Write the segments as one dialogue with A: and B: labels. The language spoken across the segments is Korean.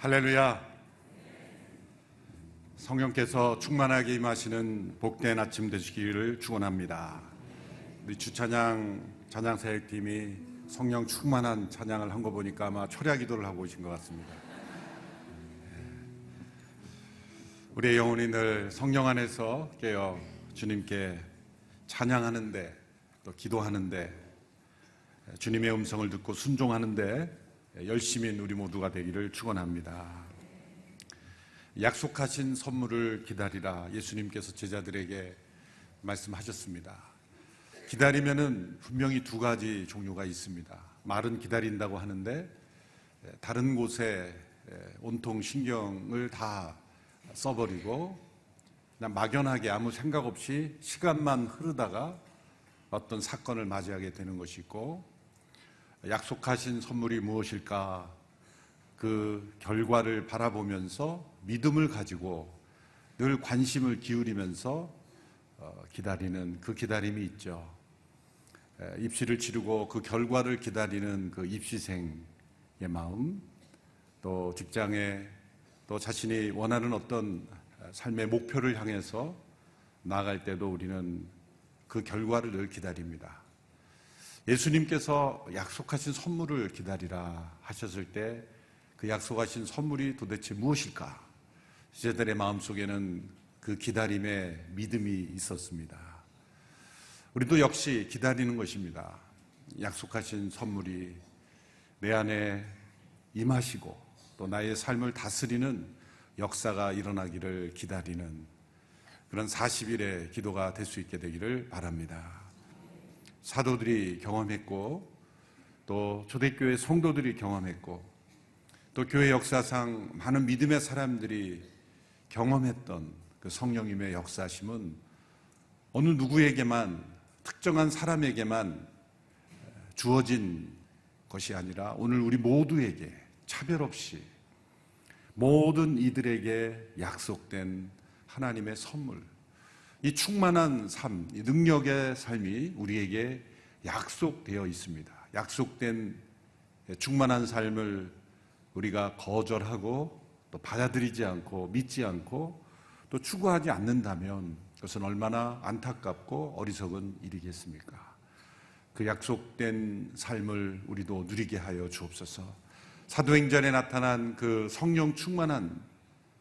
A: 할렐루야. 성령께서 충만하게 임하시는 복된 아침 되시기를 축원합니다. 우리 찬양사역팀이 성령 충만한 찬양을 한 거 보니까 아마 초려 기도를 하고 오신 것 같습니다. 우리의 영혼이 늘 성령 안에서 깨어 주님께 찬양하는데, 또 기도하는데, 주님의 음성을 듣고 순종하는데 열심인 우리 모두가 되기를 축원합니다. 약속하신 선물을 기다리라, 예수님께서 제자들에게 말씀하셨습니다. 기다리면은 분명히 두 가지 종류가 있습니다. 말은 기다린다고 하는데 다른 곳에 온통 신경을 다 써버리고 그냥 막연하게 아무 생각 없이 시간만 흐르다가 어떤 사건을 맞이하게 되는 것이 있고, 약속하신 선물이 무엇일까, 그 결과를 바라보면서 믿음을 가지고 늘 관심을 기울이면서 기다리는 그 기다림이 있죠. 입시를 치르고 그 결과를 기다리는 그 입시생의 마음, 또 직장에 또 자신이 원하는 어떤 삶의 목표를 향해서 나아갈 때도 우리는 그 결과를 늘 기다립니다. 예수님께서 약속하신 선물을 기다리라 하셨을 때 그 약속하신 선물이 도대체 무엇일까? 제자들의 마음속에는 그 기다림의 믿음이 있었습니다. 우리도 역시 기다리는 것입니다. 약속하신 선물이 내 안에 임하시고 또 나의 삶을 다스리는 역사가 일어나기를 기다리는 그런 40일의 기도가 될 수 있게 되기를 바랍니다. 사도들이 경험했고, 또 초대교회 성도들이 경험했고, 또 교회 역사상 많은 믿음의 사람들이 경험했던 그 성령님의 역사심은 어느 누구에게만, 특정한 사람에게만 주어진 것이 아니라 오늘 우리 모두에게 차별 없이 모든 이들에게 약속된 하나님의 선물, 이 충만한 삶, 이 능력의 삶이 우리에게 약속되어 있습니다. 약속된 충만한 삶을 우리가 거절하고 또 받아들이지 않고 믿지 않고 또 추구하지 않는다면 그것은 얼마나 안타깝고 어리석은 일이겠습니까? 그 약속된 삶을 우리도 누리게 하여 주옵소서. 사도행전에 나타난 그 성령 충만한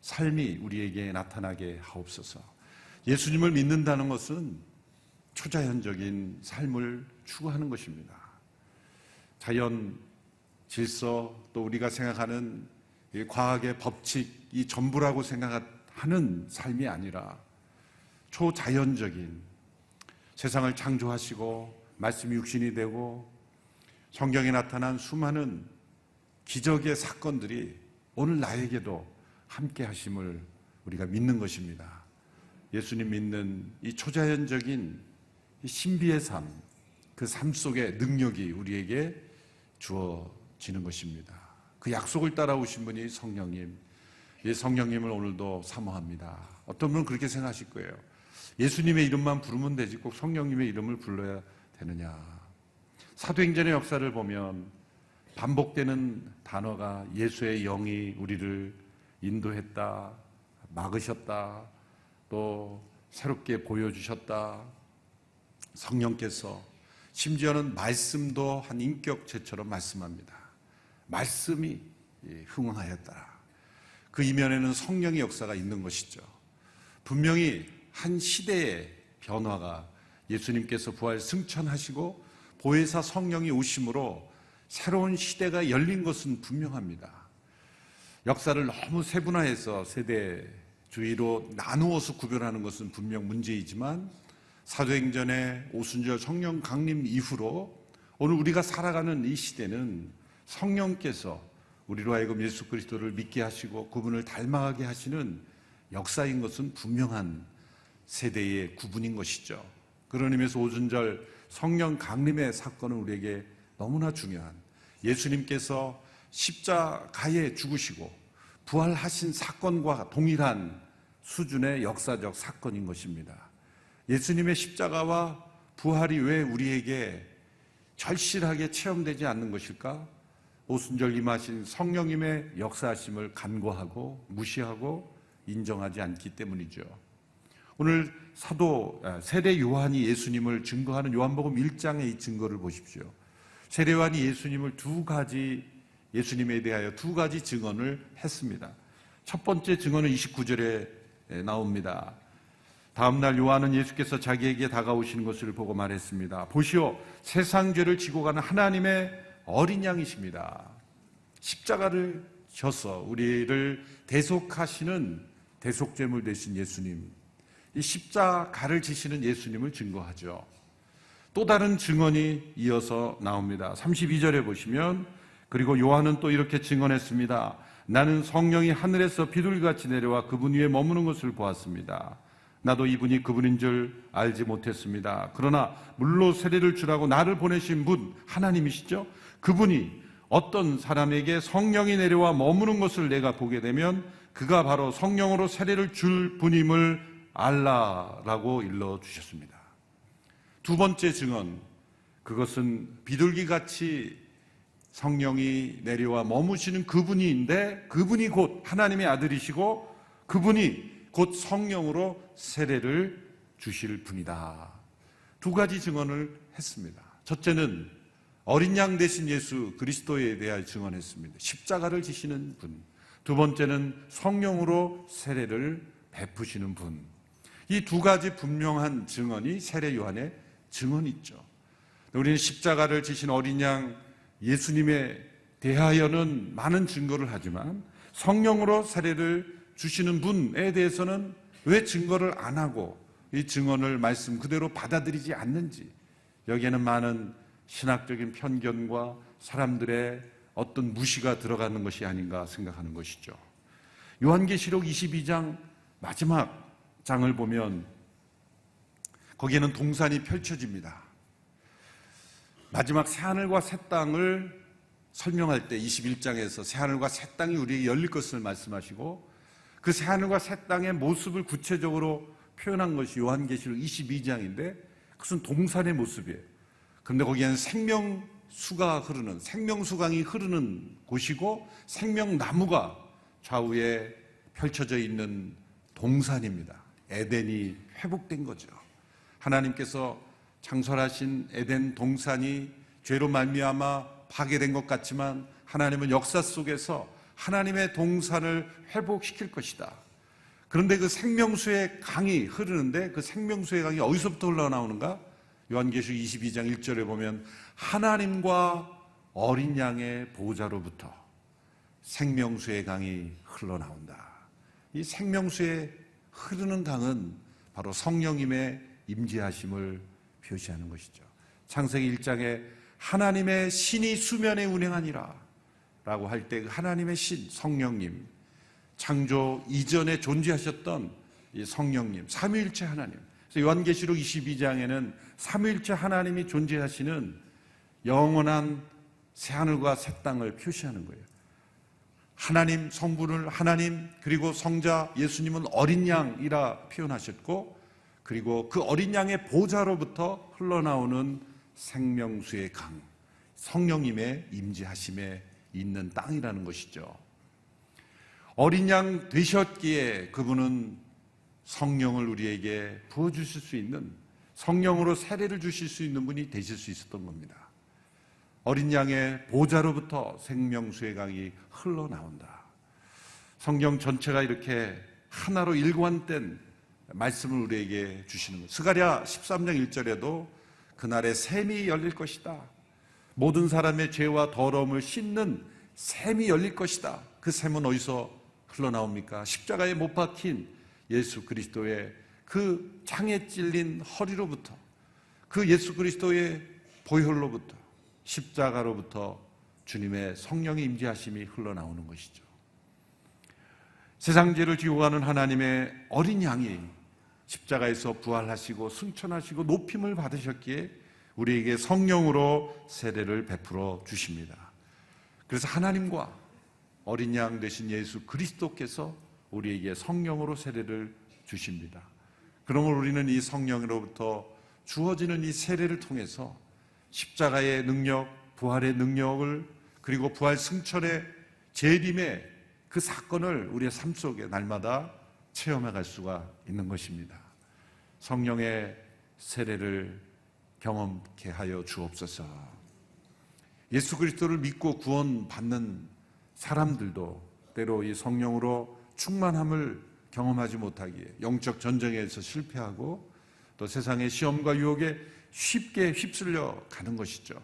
A: 삶이 우리에게 나타나게 하옵소서. 예수님을 믿는다는 것은 초자연적인 삶을 추구하는 것입니다. 자연, 질서, 또 우리가 생각하는 이 과학의 법칙이 전부라고 생각하는 삶이 아니라 초자연적인, 세상을 창조하시고 말씀이 육신이 되고 성경에 나타난 수많은 기적의 사건들이 오늘 나에게도 함께 하심을 우리가 믿는 것입니다. 예수님 믿는 이 초자연적인 이 신비의 삶, 그 삶 속의 능력이 우리에게 주어지는 것입니다. 그 약속을 따라오신 분이 성령님, 이 성령님을 오늘도 사모합니다. 어떤 분은 그렇게 생각하실 거예요. 예수님의 이름만 부르면 되지 꼭 성령님의 이름을 불러야 되느냐. 사도행전의 역사를 보면 반복되는 단어가 예수의 영이 우리를 인도했다, 막으셨다, 또 새롭게 보여주셨다, 성령께서, 심지어는 말씀도 한 인격체처럼 말씀합니다. 말씀이 흥황하였다. 그 이면에는 성령의 역사가 있는 것이죠. 분명히 한 시대의 변화가, 예수님께서 부활 승천하시고 보혜사 성령이 오심으로 새로운 시대가 열린 것은 분명합니다. 역사를 너무 세분화해서 세대주의로 나누어서 구별하는 것은 분명 문제이지만, 사도행전의 오순절 성령 강림 이후로 오늘 우리가 살아가는 이 시대는 성령께서 우리로 하여금 예수 그리스도를 믿게 하시고 그분을 닮아가게 하시는 역사인 것은 분명한 세대의 구분인 것이죠. 그런 의미에서 오순절 성령 강림의 사건은 우리에게 너무나 중요한, 예수님께서 십자가에 죽으시고 부활하신 사건과 동일한 수준의 역사적 사건인 것입니다. 예수님의 십자가와 부활이 왜 우리에게 절실하게 체험되지 않는 것일까? 오순절 임하신 성령님의 역사하심을 간과하고 무시하고 인정하지 않기 때문이죠. 오늘 세례 요한이 예수님을 증거하는 요한복음 1장의 이 증거를 보십시오. 세례 요한이 예수님에 대하여 두 가지 증언을 했습니다. 첫 번째 증언은 29절에 나옵니다. 다음 날 요한은 예수께서 자기에게 다가오시는 것을 보고 말했습니다. 보시오, 세상 죄를 지고 가는 하나님의 어린 양이십니다. 십자가를 져서 우리를 대속하시는 대속제물 되신 예수님, 이 십자가를 지시는 예수님을 증거하죠. 또 다른 증언이 이어서 나옵니다. 32절에 보시면, 그리고 요한은 또 이렇게 증언했습니다. 나는 성령이 하늘에서 비둘기같이 내려와 그분 위에 머무는 것을 보았습니다. 나도 이분이 그분인 줄 알지 못했습니다. 그러나 물로 세례를 주라고 나를 보내신 분, 하나님이시죠? 그분이 어떤 사람에게 성령이 내려와 머무는 것을 내가 보게 되면 그가 바로 성령으로 세례를 줄 분임을 알라라고 일러주셨습니다. 두 번째 증언, 그것은 비둘기같이 성령이 내려와 머무시는 그분인데, 그분이 곧 하나님의 아들이시고 그분이 곧 성령으로 세례를 주실 분이다. 두 가지 증언을 했습니다. 첫째는 어린 양 되신 예수 그리스도에 대하여 증언했습니다. 십자가를 지시는 분. 두 번째는 성령으로 세례를 베푸시는 분. 이 두 가지 분명한 증언이 세례 요한의 증언이죠. 우리는 십자가를 지신 어린 양 예수님에 대하여는 많은 증거를 하지만 성령으로 세례를 주시는 분에 대해서는 왜 증거를 안 하고 이 증언을 말씀 그대로 받아들이지 않는지, 여기에는 많은 신학적인 편견과 사람들의 어떤 무시가 들어가는 것이 아닌가 생각하는 것이죠. 요한계시록 22장 마지막 장을 보면 거기에는 동산이 펼쳐집니다. 마지막 새하늘과 새 땅을 설명할 때 21장에서 새하늘과 새 땅이 우리에게 열릴 것을 말씀하시고, 그 새하늘과 새 땅의 모습을 구체적으로 표현한 것이 요한계시록 22장인데 그것은 동산의 모습이에요. 그런데 거기에는 생명수강이 흐르는 곳이고 생명나무가 좌우에 펼쳐져 있는 동산입니다. 에덴이 회복된 거죠. 하나님께서 창설하신 에덴 동산이 죄로 말미암아 파괴된 것 같지만 하나님은 역사 속에서 하나님의 동산을 회복시킬 것이다. 그런데 그 생명수의 강이 흐르는데 그 생명수의 강이 어디서부터 흘러나오는가? 요한계시록 22장 1절에 보면 하나님과 어린 양의 보호자로부터 생명수의 강이 흘러나온다. 이 생명수의 흐르는 강은 바로 성령님의 임재하심을 표시하는 것이죠. 창세기 1장에 하나님의 신이 수면에 운행하니라 라고 할 때 하나님의 신, 성령님, 창조 이전에 존재하셨던 이 성령님, 삼위일체 하나님. 그래서 요한계시록 22장에는 삼위일체 하나님이 존재하시는 영원한 새하늘과 새 땅을 표시하는 거예요. 하나님, 성부를 하나님, 그리고 성자 예수님은 어린 양이라 표현하셨고, 그리고 그 어린 양의 보좌로부터 흘러나오는 생명수의 강, 성령님의 임재하심에 있는 땅이라는 것이죠. 어린 양 되셨기에 그분은 성령을 우리에게 부어주실 수 있는, 성령으로 세례를 주실 수 있는 분이 되실 수 있었던 겁니다. 어린 양의 보좌로부터 생명수의 강이 흘러나온다. 성경 전체가 이렇게 하나로 일관된 말씀을 우리에게 주시는 것. 스가랴 13장 1절에도 그날에 샘이 열릴 것이다. 모든 사람의 죄와 더러움을 씻는 샘이 열릴 것이다. 그 샘은 어디서 흘러나옵니까? 십자가에 못 박힌 예수 그리스도의 그 창에 찔린 허리로부터, 그 예수 그리스도의 보혈로부터, 십자가로부터 주님의 성령의 임재하심이 흘러나오는 것이죠. 세상 죄를 지고 가는 하나님의 어린 양이 십자가에서 부활하시고 승천하시고 높임을 받으셨기에 우리에게 성령으로 세례를 베풀어 주십니다. 그래서 하나님과 어린 양 되신 예수 그리스도께서 우리에게 성령으로 세례를 주십니다. 그러므로 우리는 이 성령으로부터 주어지는 이 세례를 통해서 십자가의 능력, 부활의 능력을 그리고 부활 승천의 재림의 그 사건을 우리의 삶 속에 날마다 체험해 갈 수가 있는 것입니다. 성령의 세례를 경험케 하여 주옵소서. 예수 그리스도를 믿고 구원받는 사람들도 때로 이 성령으로 충만함을 경험하지 못하기에 영적 전쟁에서 실패하고 또 세상의 시험과 유혹에 쉽게 휩쓸려 가는 것이죠.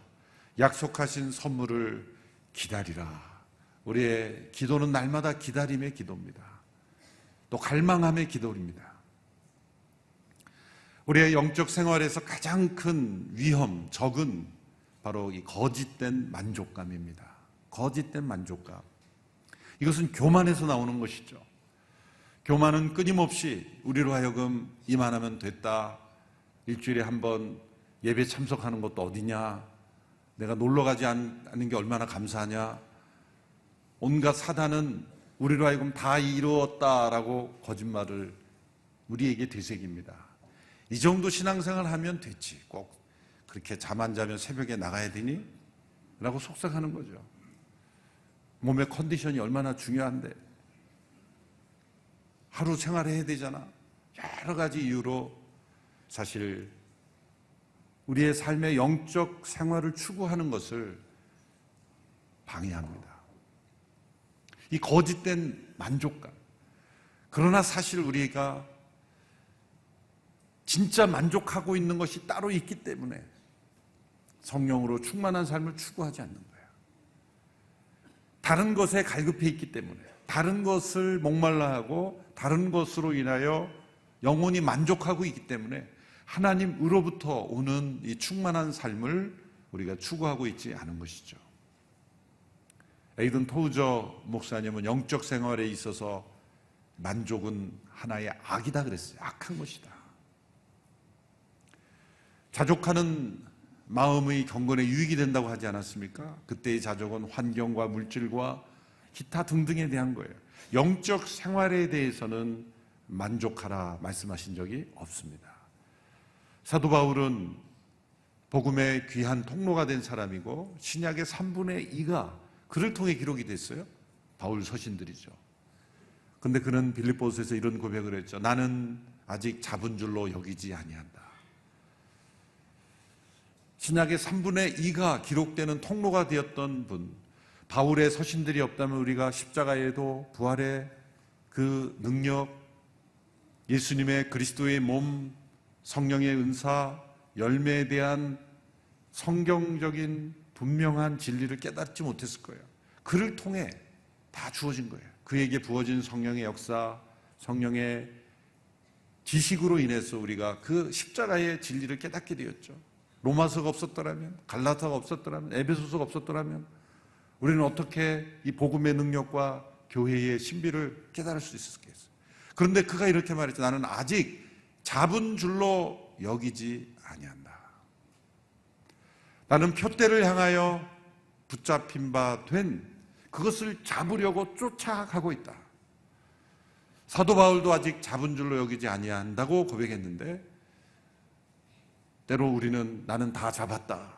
A: 약속하신 선물을 기다리라. 우리의 기도는 날마다 기다림의 기도입니다. 또 갈망함의 기도입니다. 우리의 영적 생활에서 가장 큰 위험, 적은 바로 이 거짓된 만족감입니다. 거짓된 만족감. 이것은 교만에서 나오는 것이죠. 교만은 끊임없이 우리로 하여금 이만하면 됐다. 일주일에 한 번 예배 참석하는 것도 어디냐. 내가 놀러 가지 않는 게 얼마나 감사하냐. 온갖 사단은 우리로 하여금 다 이루었다라고 거짓말을 우리에게 되새깁니다. 이 정도 신앙생활 하면 됐지. 꼭 그렇게 잠 안 자면 새벽에 나가야 되니? 라고 속삭하는 거죠. 몸의 컨디션이 얼마나 중요한데. 하루 생활해야 되잖아. 여러 가지 이유로 사실 우리의 삶의 영적 생활을 추구하는 것을 방해합니다. 이 거짓된 만족감. 그러나 사실 우리가 진짜 만족하고 있는 것이 따로 있기 때문에 성령으로 충만한 삶을 추구하지 않는 거예요. 다른 것에 갈급해 있기 때문에, 다른 것을 목말라 하고 다른 것으로 인하여 영혼이 만족하고 있기 때문에 하나님으로부터 오는 이 충만한 삶을 우리가 추구하고 있지 않은 것이죠. 에이든 토우저 목사님은 영적 생활에 있어서 만족은 하나의 악이다 그랬어요. 악한 것이다. 자족하는 마음의 경건에 유익이 된다고 하지 않았습니까? 그때의 자족은 환경과 물질과 기타 등등에 대한 거예요. 영적 생활에 대해서는 만족하라 말씀하신 적이 없습니다. 사도 바울은 복음의 귀한 통로가 된 사람이고 신약의 3분의 2가 그를 통해 기록이 됐어요. 바울 서신들이죠. 근데 그는 빌립보서에서 이런 고백을 했죠. 나는 아직 잡은 줄로 여기지 아니한다. 신약의 3분의 2가 기록되는 통로가 되었던 분, 바울의 서신들이 없다면 우리가 십자가에도 부활의 그 능력, 예수님의 그리스도의 몸, 성령의 은사, 열매에 대한 성경적인 분명한 진리를 깨닫지 못했을 거예요. 그를 통해 다 주어진 거예요. 그에게 부어진 성령의 역사, 성령의 지식으로 인해서 우리가 그 십자가의 진리를 깨닫게 되었죠. 로마서가 없었더라면, 갈라타가 없었더라면, 에베소서가 없었더라면 우리는 어떻게 이 복음의 능력과 교회의 신비를 깨달을 수 있었겠어요. 그런데 그가 이렇게 말했죠. 나는 아직 잡은 줄로 여기지 아니한다. 나는 표대를 향하여 붙잡힌 바 된 그것을 잡으려고 쫓아가고 있다. 사도 바울도 아직 잡은 줄로 여기지 아니한다고 고백했는데 때로 우리는 나는 다 잡았다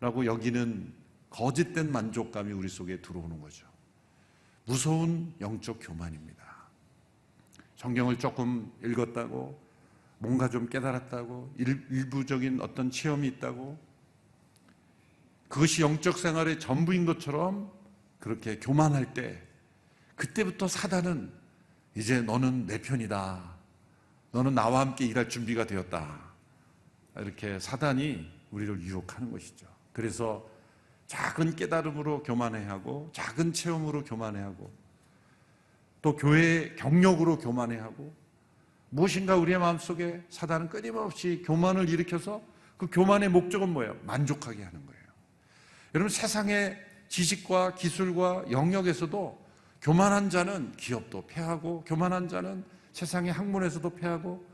A: 라고 여기는 거짓된 만족감이 우리 속에 들어오는 거죠. 무서운 영적 교만입니다. 성경을 조금 읽었다고, 뭔가 좀 깨달았다고, 일부적인 어떤 체험이 있다고, 그것이 영적 생활의 전부인 것처럼 그렇게 교만할 때, 그때부터 사단은 이제 너는 내 편이다, 너는 나와 함께 일할 준비가 되었다, 이렇게 사단이 우리를 유혹하는 것이죠. 그래서 작은 깨달음으로 교만해하고, 작은 체험으로 교만해하고, 또 교회의 경력으로 교만해하고, 무엇인가 우리의 마음속에 사단은 끊임없이 교만을 일으켜서 그 교만의 목적은 뭐예요? 만족하게 하는 거예요. 여러분, 세상의 지식과 기술과 영역에서도 교만한 자는 기업도 패하고, 교만한 자는 세상의 학문에서도 패하고,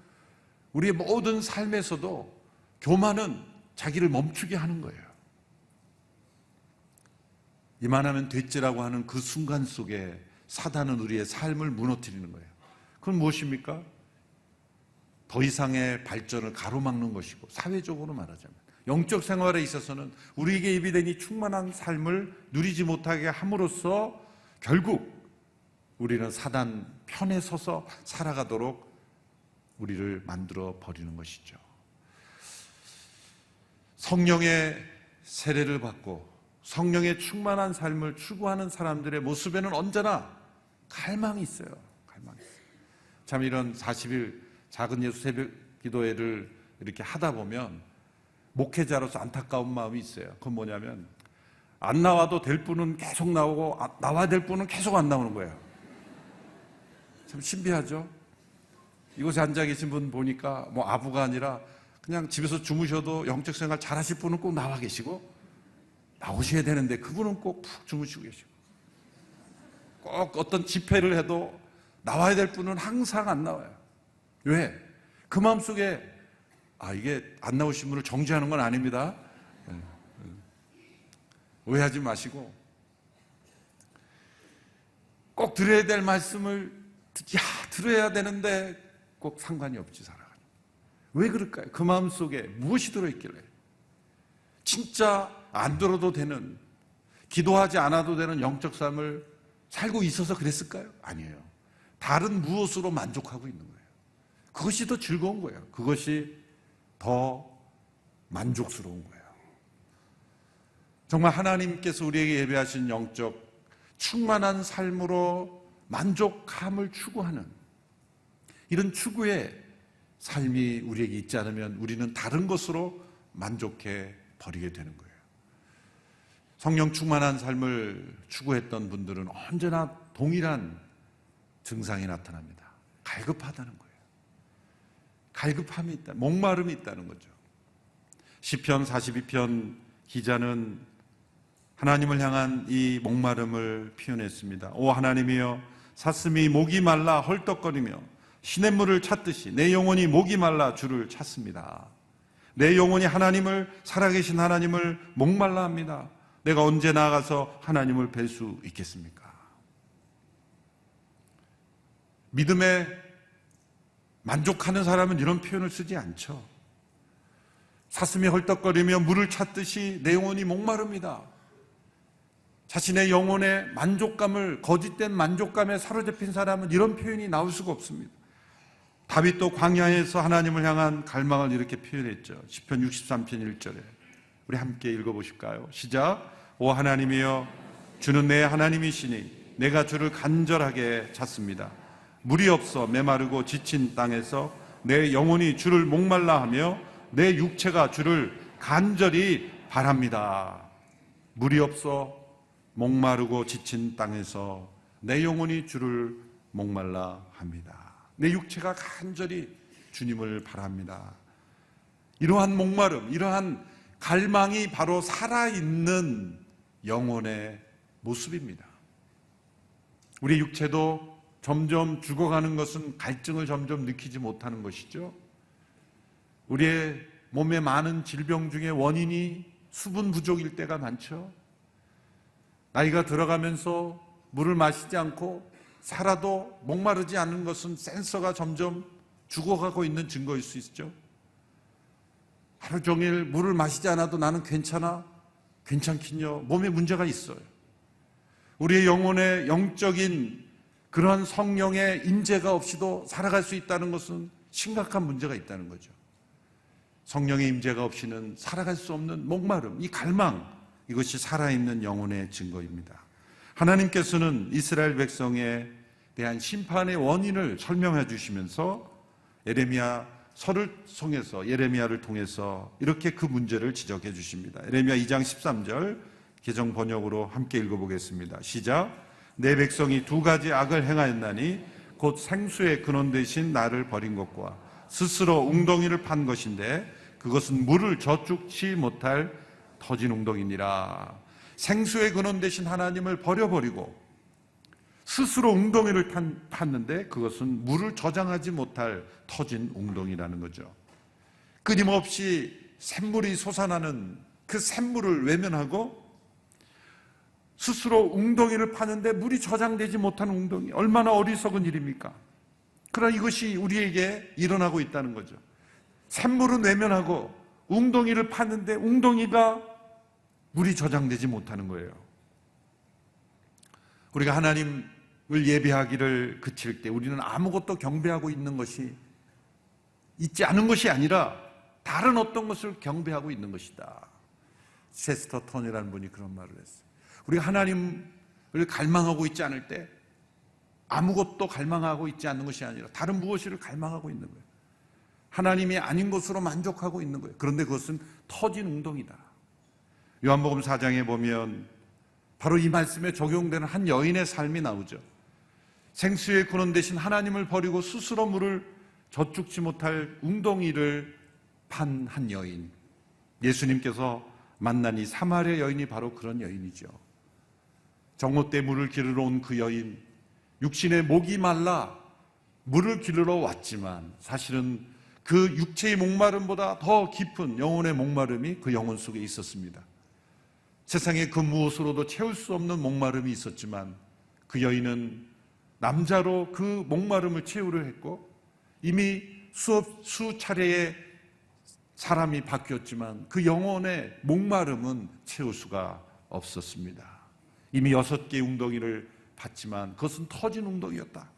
A: 우리의 모든 삶에서도 교만은 자기를 멈추게 하는 거예요. 이만하면 됐지라고 하는 그 순간 속에 사단은 우리의 삶을 무너뜨리는 거예요. 그건 무엇입니까? 더 이상의 발전을 가로막는 것이고, 사회적으로 말하자면 영적 생활에 있어서는 우리에게 예비된 이 충만한 삶을 누리지 못하게 함으로써 결국 우리는 사단 편에 서서 살아가도록 우리를 만들어 버리는 것이죠. 성령의 세례를 받고 성령의 충만한 삶을 추구하는 사람들의 모습에는 언제나 갈망이 있어요. 갈망이 있어요. 참 이런 40일 작은 예수 새벽 기도회를 이렇게 하다 보면 목회자로서 안타까운 마음이 있어요. 그건 뭐냐면 안 나와도 될 분은 계속 나오고 나와야 될 분은 계속 안 나오는 거예요. 참 신비하죠? 이곳에 앉아 계신 분 보니까 뭐 아부가 아니라 그냥 집에서 주무셔도 영적 생활 잘 하실 분은 꼭 나와 계시고 나오셔야 되는데 그분은 꼭 푹 주무시고 계시고 꼭 어떤 집회를 해도 나와야 될 분은 항상 안 나와요. 왜? 그 마음속에 이게 안 나오신 분을 정죄하는 건 아닙니다. 오해하지 마시고 꼭 들어야 될 말씀을 들어야 되는데 꼭 상관이 없지 살아가는. 왜 그럴까요? 그 마음속에 무엇이 들어있길래 진짜 안 들어도 되는, 기도하지 않아도 되는 영적 삶을 살고 있어서 그랬을까요? 아니에요. 다른 무엇으로 만족하고 있는 거예요. 그것이 더 즐거운 거예요. 그것이 더 만족스러운 거예요. 정말 하나님께서 우리에게 예배하신 영적 충만한 삶으로 만족함을 추구하는 이런 추구의 삶이 우리에게 있지 않으면 우리는 다른 것으로 만족해 버리게 되는 거예요. 성령 충만한 삶을 추구했던 분들은 언제나 동일한 증상이 나타납니다. 갈급하다는 거예요. 갈급함이 있다, 목마름이 있다는 거죠. 시편 42편 기자는 하나님을 향한 이 목마름을 표현했습니다. 오 하나님이여, 사슴이 목이 말라 헐떡거리며 시냇물을 찾듯이 내 영혼이 목이 말라 주를 찾습니다. 내 영혼이 하나님을, 살아계신 하나님을 목말라 합니다. 내가 언제 나아가서 하나님을 뵐 수 있겠습니까? 믿음에 만족하는 사람은 이런 표현을 쓰지 않죠. 사슴이 헐떡거리며 물을 찾듯이 내 영혼이 목마릅니다. 자신의 영혼의 만족감을, 거짓된 만족감에 사로잡힌 사람은 이런 표현이 나올 수가 없습니다. 다윗도 광야에서 하나님을 향한 갈망을 이렇게 표현했죠. 시편 63편 1절에 우리 함께 읽어보실까요? 시작. 오 하나님이여, 주는 내 하나님이시니 내가 주를 간절하게 찾습니다. 물이 없어 메마르고 지친 땅에서 내 영혼이 주를 목말라 하며 내 육체가 주를 간절히 바랍니다. 물이 없어 목마르고 지친 땅에서 내 영혼이 주를 목말라 합니다. 내 육체가 간절히 주님을 바랍니다. 이러한 목마름, 이러한 갈망이 바로 살아있는 영혼의 모습입니다. 우리 육체도 점점 죽어가는 것은 갈증을 점점 느끼지 못하는 것이죠. 우리의 몸에 많은 질병 중에 원인이 수분 부족일 때가 많죠. 나이가 들어가면서 물을 마시지 않고 살아도 목마르지 않는 것은 센서가 점점 죽어가고 있는 증거일 수 있죠. 하루 종일 물을 마시지 않아도 나는 괜찮긴요. 몸에 문제가 있어요. 우리의 영혼에 영적인 그러한 성령의 임재가 없이도 살아갈 수 있다는 것은 심각한 문제가 있다는 거죠. 성령의 임재가 없이는 살아갈 수 없는 목마름, 이 갈망, 이것이 살아있는 영혼의 증거입니다. 하나님께서는 이스라엘 백성에 대한 심판의 원인을 설명해 주시면서 예레미야서를 통해서, 예레미야를 통해서 이렇게 그 문제를 지적해 주십니다. 예레미야 2장 13절 개정 번역으로 함께 읽어보겠습니다. 시작. 내 백성이 두 가지 악을 행하였나니 곧 생수의 근원 되신 나를 버린 것과 스스로 웅덩이를 판 것인데 그것은 물을 저축치 못할 터진 웅덩이니라. 생수의 근원 되신 하나님을 버려버리고 스스로 웅덩이를 팠는데 그것은 물을 저장하지 못할 터진 웅덩이라는 거죠. 끊임없이 샘물이 솟아나는 그 샘물을 외면하고 스스로 웅덩이를 파는데 물이 저장되지 못한 웅덩이, 얼마나 어리석은 일입니까? 그러나 이것이 우리에게 일어나고 있다는 거죠. 샘물은 외면하고 웅덩이를 파는데 웅덩이가 물이 저장되지 못하는 거예요. 우리가 하나님을 예배하기를 그칠 때 우리는 아무것도 경배하고 있는 것이 있지 않은 것이 아니라 다른 어떤 것을 경배하고 있는 것이다. 체스터턴이라는 분이 그런 말을 했어요. 우리가 하나님을 갈망하고 있지 않을 때 아무것도 갈망하고 있지 않는 것이 아니라 다른 무엇을 갈망하고 있는 거예요. 하나님이 아닌 것으로 만족하고 있는 거예요. 그런데 그것은 터진 웅덩이다. 요한복음 4장에 보면 바로 이 말씀에 적용되는 한 여인의 삶이 나오죠. 생수의 근원 대신 하나님을 버리고 스스로 물을 저축지 못할 웅덩이를 판 한 여인. 예수님께서 만난 이 사마리아 여인이 바로 그런 여인이죠. 정오 때 물을 기르러 온 그 여인, 육신의 목이 말라 물을 기르러 왔지만 사실은 그 육체의 목마름보다 더 깊은 영혼의 목마름이 그 영혼 속에 있었습니다. 세상에 그 무엇으로도 채울 수 없는 목마름이 있었지만 그 여인은 남자로 그 목마름을 채우려 했고 이미 수차례의 사람이 바뀌었지만 그 영혼의 목마름은 채울 수가 없었습니다. 이미 6개의 웅덩이를 봤지만 그것은 터진 웅덩이였다.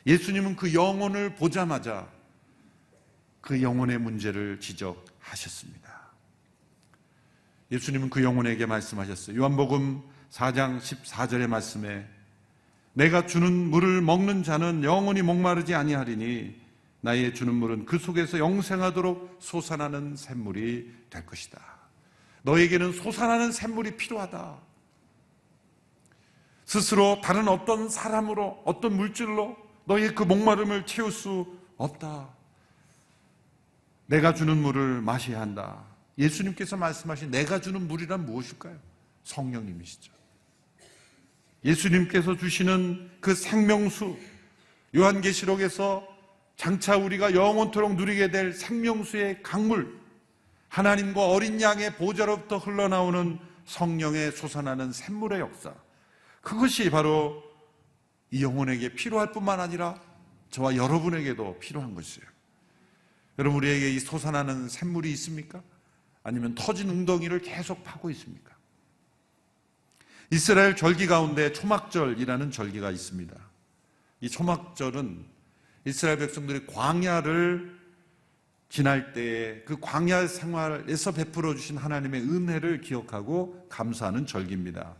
A: 예수님은 그 영혼을 보자마자 그 영혼의 문제를 지적하셨습니다. 예수님은 그 영혼에게 말씀하셨어요. 요한복음 4장 14절의 말씀에 내가 주는 물을 먹는 자는 영원히 목마르지 아니하리니 나의 주는 물은 그 속에서 영생하도록 솟아나는 샘물이 될 것이다. 너에게는 솟아나는 샘물이 필요하다. 스스로 다른 어떤 사람으로 어떤 물질로 너의 그 목마름을 채울 수 없다. 내가 주는 물을 마셔야 한다. 예수님께서 말씀하신 내가 주는 물이란 무엇일까요? 성령님이시죠. 예수님께서 주시는 그 생명수, 요한계시록에서 장차 우리가 영원토록 누리게 될 생명수의 강물, 하나님과 어린 양의 보좌로부터 흘러나오는 성령의 솟아나는 샘물의 역사, 그것이 바로 이 영혼에게 필요할 뿐만 아니라 저와 여러분에게도 필요한 것이에요. 여러분, 우리에게 이 솟아나는 샘물이 있습니까? 아니면 터진 웅덩이를 계속 파고 있습니까? 이스라엘 절기 가운데 초막절이라는 절기가 있습니다. 이 초막절은 이스라엘 백성들이 광야를 지날 때에 그 광야 생활에서 베풀어 주신 하나님의 은혜를 기억하고 감사하는 절기입니다.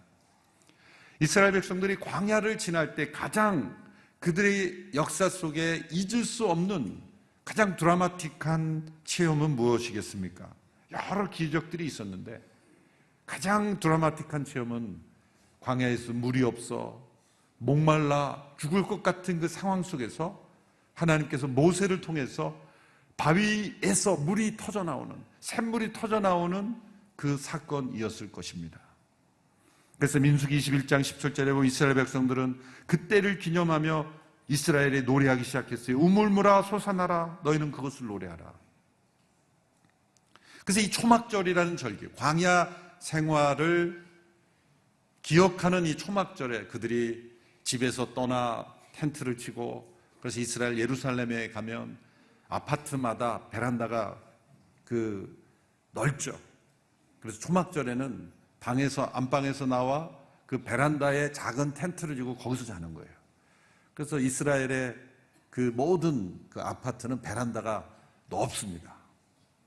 A: 이스라엘 백성들이 광야를 지날 때 가장 그들의 역사 속에 잊을 수 없는 가장 드라마틱한 체험은 무엇이겠습니까? 여러 기적들이 있었는데 가장 드라마틱한 체험은 광야에서 물이 없어 목말라 죽을 것 같은 그 상황 속에서 하나님께서 모세를 통해서 바위에서 물이 터져나오는, 샘물이 터져나오는 그 사건이었을 것입니다. 그래서 민수기 21장 17절에 보면 이스라엘 백성들은 그때를 기념하며 이스라엘에 노래하기 시작했어요. 우물물아 솟아나라, 너희는 그것을 노래하라. 그래서 이 초막절이라는 절기, 광야 생활을 기억하는 이 초막절에 그들이 집에서 떠나 텐트를 치고, 그래서 이스라엘 예루살렘에 가면 아파트마다 베란다가 넓죠. 그래서 초막절에는 안방에서 나와 그 베란다에 작은 텐트를 지고 거기서 자는 거예요. 그래서 이스라엘의 그 모든 그 아파트는 베란다가 넓습니다.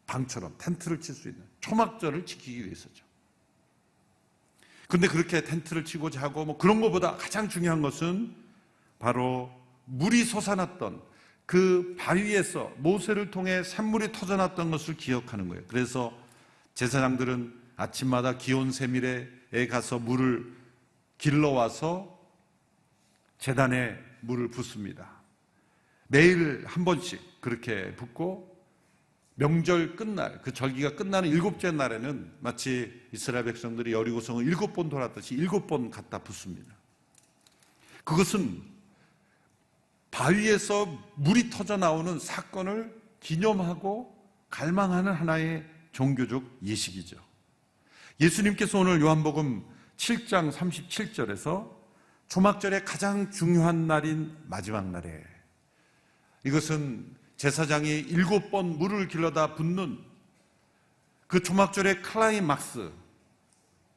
A: 방처럼 텐트를 칠 수 있는, 초막절을 지키기 위해서죠. 그런데 그렇게 텐트를 치고 자고 그런 것보다 가장 중요한 것은 바로 물이 솟아났던 그 바위에서 모세를 통해 샘물이 터져났던 것을 기억하는 거예요. 그래서 제사장들은 아침마다 기온 세밀에 가서 물을 길러와서 제단에 물을 붓습니다. 매일 한 번씩 그렇게 붓고 명절 끝날, 그 절기가 끝나는 7째 날에는 마치 이스라엘 백성들이 여리고성을 7번 돌았듯이 7번 갖다 붓습니다. 그것은 바위에서 물이 터져 나오는 사건을 기념하고 갈망하는 하나의 종교적 예식이죠. 예수님께서 오늘 요한복음 7장 37절에서 초막절의 가장 중요한 날인 마지막 날에, 이것은 제사장이 7번 물을 길러다 붓는 그 초막절의 클라이막스,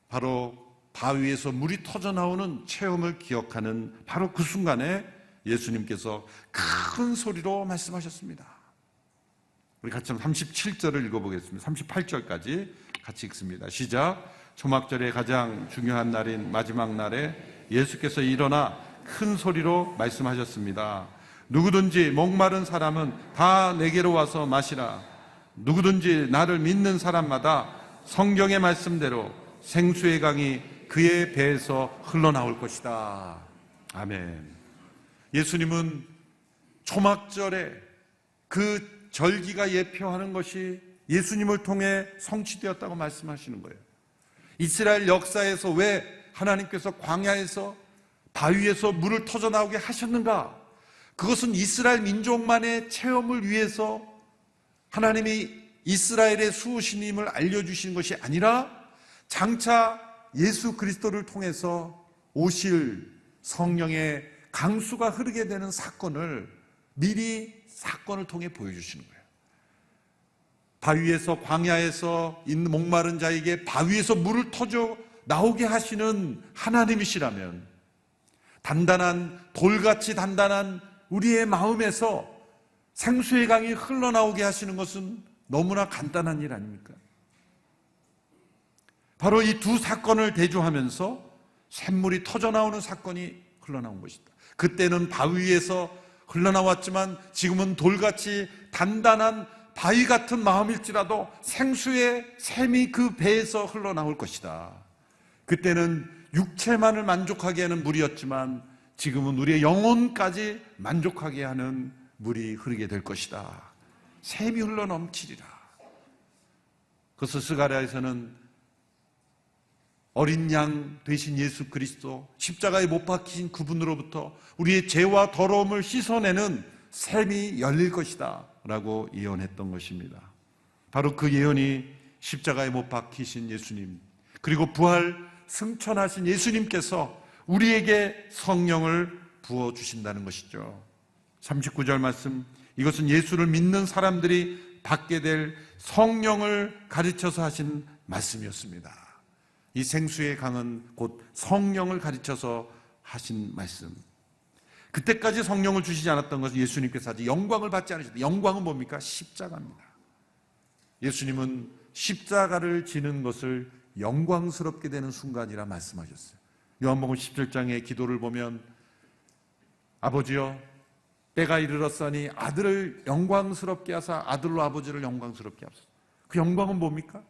A: 바로 바위에서 물이 터져 나오는 체험을 기억하는 바로 그 순간에 예수님께서 큰 소리로 말씀하셨습니다. 우리 같이 37절을 읽어보겠습니다. 38절까지 같이 읽습니다. 시작. 초막절의 가장 중요한 날인 마지막 날에 예수께서 일어나 큰 소리로 말씀하셨습니다. 누구든지 목마른 사람은 다 내게로 와서 마시라. 누구든지 나를 믿는 사람마다 성경의 말씀대로 생수의 강이 그의 배에서 흘러나올 것이다. 아멘. 예수님은 초막절에 그 절기가 예표하는 것이 예수님을 통해 성취되었다고 말씀하시는 거예요. 이스라엘 역사에서 왜 하나님께서 광야에서 바위에서 물을 터져 나오게 하셨는가? 그것은 이스라엘 민족만의 체험을 위해서 하나님이 이스라엘의 수호신임을 알려주신 것이 아니라 장차 예수 그리스도를 통해서 오실 성령의 강수가 흐르게 되는 사건을 미리 사건을 통해 보여주시는 거예요. 바위에서, 광야에서 있는 목마른 자에게 바위에서 물을 터져 나오게 하시는 하나님이시라면 단단한, 돌같이 단단한 우리의 마음에서 생수의 강이 흘러나오게 하시는 것은 너무나 간단한 일 아닙니까? 바로 이 두 사건을 대조하면서 샘물이 터져 나오는 사건이 흘러나온 것이다. 그때는 바위에서 흘러나왔지만 지금은 돌같이 단단한 바위 같은 마음일지라도 생수의 샘이 그 배에서 흘러나올 것이다. 그때는 육체만을 만족하게 하는 물이었지만 지금은 우리의 영혼까지 만족하게 하는 물이 흐르게 될 것이다. 샘이 흘러넘치리라. 그래서 스가랴에서는 어린 양 되신 예수 그리스도, 십자가에 못 박히신 그분으로부터 우리의 죄와 더러움을 씻어내는 샘이 열릴 것이다 라고 예언했던 것입니다. 바로 그 예언이 십자가에 못 박히신 예수님, 그리고 부활 승천하신 예수님께서 우리에게 성령을 부어주신다는 것이죠. 39절 말씀, 이것은 예수를 믿는 사람들이 받게 될 성령을 가르쳐서 하신 말씀이었습니다. 이 생수의 강은 곧 성령을 가르쳐서 하신 말씀. 그때까지 성령을 주시지 않았던 것은 예수님께서 아직 영광을 받지 않으셨다. 영광은 뭡니까? 십자가입니다. 예수님은 십자가를 지는 것을 영광스럽게 되는 순간이라 말씀하셨어요. 요한복음 17장의 기도를 보면 아버지여 때가 이르렀으니 아들을 영광스럽게 하사 아들로 아버지를 영광스럽게 하소서. 그 영광은 뭡니까?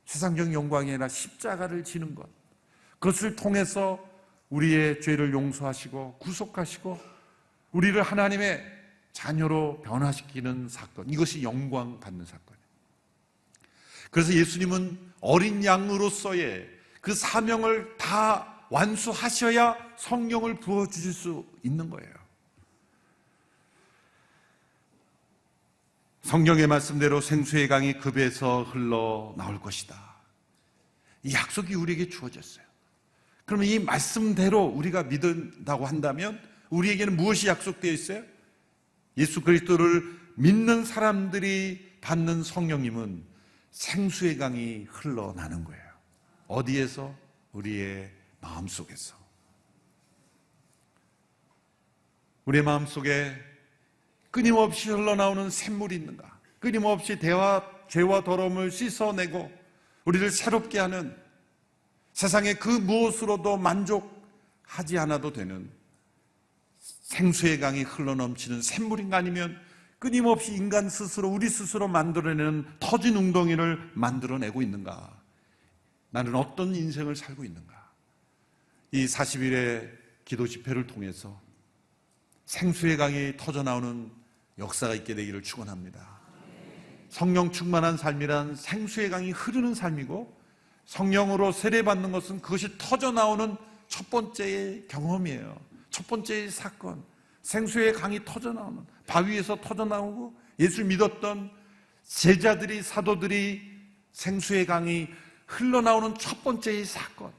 A: 세상적인 영광이 아니라 십자가를 지는 것. 그것을 통해서 우리의 죄를 용서하시고 구속하시고 우리를 하나님의 자녀로 변화시키는 사건. 이것이 영광 받는 사건이에요. 그래서 예수님은 어린 양으로서의 그 사명을 다 완수하셔야 성령을 부어주실 수 있는 거예요. 성경의 말씀대로 생수의 강이 그 배에서 흘러나올 것이다. 이 약속이 우리에게 주어졌어요. 그러면 이 말씀대로 우리가 믿는다고 한다면 우리에게는 무엇이 약속되어 있어요? 예수 그리스도를 믿는 사람들이 받는 성령님은 생수의 강이 흘러나는 거예요. 어디에서? 우리의 마음속에서. 우리의 마음속에 끊임없이 흘러나오는 샘물이 있는가? 끊임없이 죄와 더러움을 씻어내고 우리를 새롭게 하는, 세상의 그 무엇으로도 만족하지 않아도 되는 생수의 강이 흘러넘치는 샘물인가? 아니면 끊임없이 인간 스스로, 우리 스스로 만들어내는 터진 웅덩이를 만들어내고 있는가? 나는 어떤 인생을 살고 있는가? 이 40일의 기도 집회를 통해서 생수의 강이 터져나오는 역사가 있게 되기를 축원합니다. 성령 충만한 삶이란 생수의 강이 흐르는 삶이고, 성령으로 세례받는 것은 그것이 터져나오는 첫 번째의 경험이에요. 첫 번째의 사건. 생수의 강이 터져나오는, 바위에서 터져나오고 예수 믿었던 제자들이, 사도들이 생수의 강이 흘러나오는 첫 번째의 사건,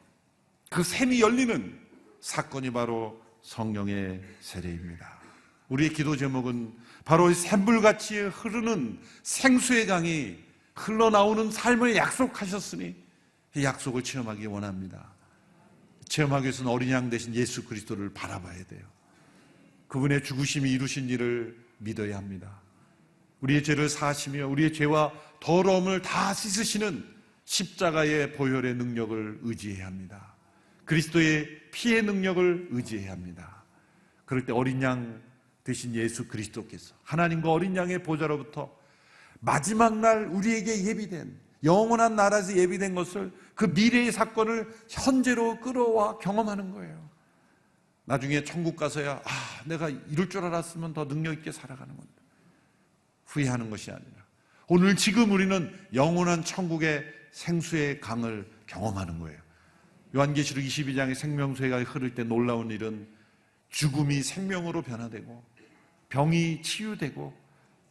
A: 그 샘이 열리는 사건이 바로 성령의 세례입니다. 우리의 기도 제목은 바로 샘물같이 흐르는 생수의 강이 흘러나오는 삶을 약속하셨으니 이 약속을 체험하기 원합니다. 체험하기 위해서는 어린 양 대신 예수 그리스도를 바라봐야 돼요. 그분의 죽으심이 이루신 일을 믿어야 합니다. 우리의 죄를 사하시며 우리의 죄와 더러움을 다 씻으시는 십자가의 보혈의 능력을 의지해야 합니다. 그리스도의 피의 능력을 의지해야 합니다. 그럴 때 어린 양 대신 예수 그리스도께서 하나님과 어린 양의 보좌로부터 마지막 날 우리에게 예비된 영원한 나라에서 예비된 것을, 그 미래의 사건을 현재로 끌어와 경험하는 거예요. 나중에 천국 가서야 내가 이럴 줄 알았으면 더 능력 있게 살아가는 건데, 후회하는 것이 아니라 오늘 지금 우리는 영원한 천국의 생수의 강을 경험하는 거예요. 요한계시록 22장의 생명수가 흐를 때 놀라운 일은 죽음이 생명으로 변화되고 병이 치유되고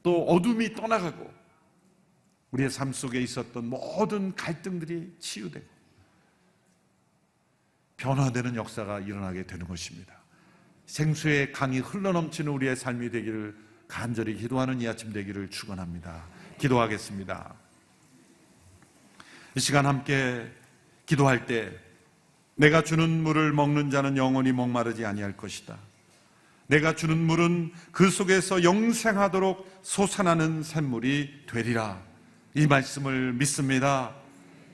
A: 또 어둠이 떠나가고 우리의 삶 속에 있었던 모든 갈등들이 치유되고 변화되는 역사가 일어나게 되는 것입니다. 생수의 강이 흘러넘치는 우리의 삶이 되기를 간절히 기도하는 이 아침 되기를 축원합니다. 기도하겠습니다. 이 시간 함께 기도할 때 내가 주는 물을 먹는 자는 영원히 목마르지 아니할 것이다. 내가 주는 물은 그 속에서 영생하도록 솟아나는 샘물이 되리라. 이 말씀을 믿습니다.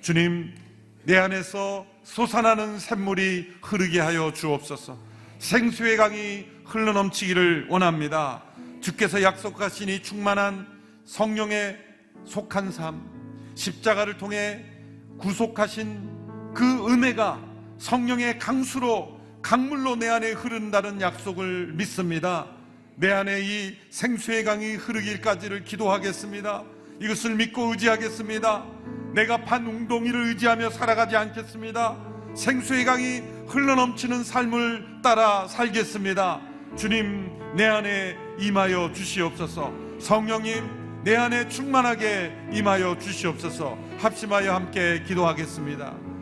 A: 주님, 내 안에서 솟아나는 샘물이 흐르게 하여 주옵소서. 생수의 강이 흘러넘치기를 원합니다. 주께서 약속하시니 충만한 성령에 속한 삶, 십자가를 통해 구속하신 그 은혜가 성령의 강수로 강물로 내 안에 흐른다는 약속을 믿습니다. 내 안에 이 생수의 강이 흐르기까지를 기도하겠습니다. 이것을 믿고 의지하겠습니다. 내가 판 웅덩이를 의지하며 살아가지 않겠습니다. 생수의 강이 흘러넘치는 삶을 따라 살겠습니다. 주님, 내 안에 임하여 주시옵소서. 성령님, 내 안에 충만하게 임하여 주시옵소서. 합심하여 함께 기도하겠습니다.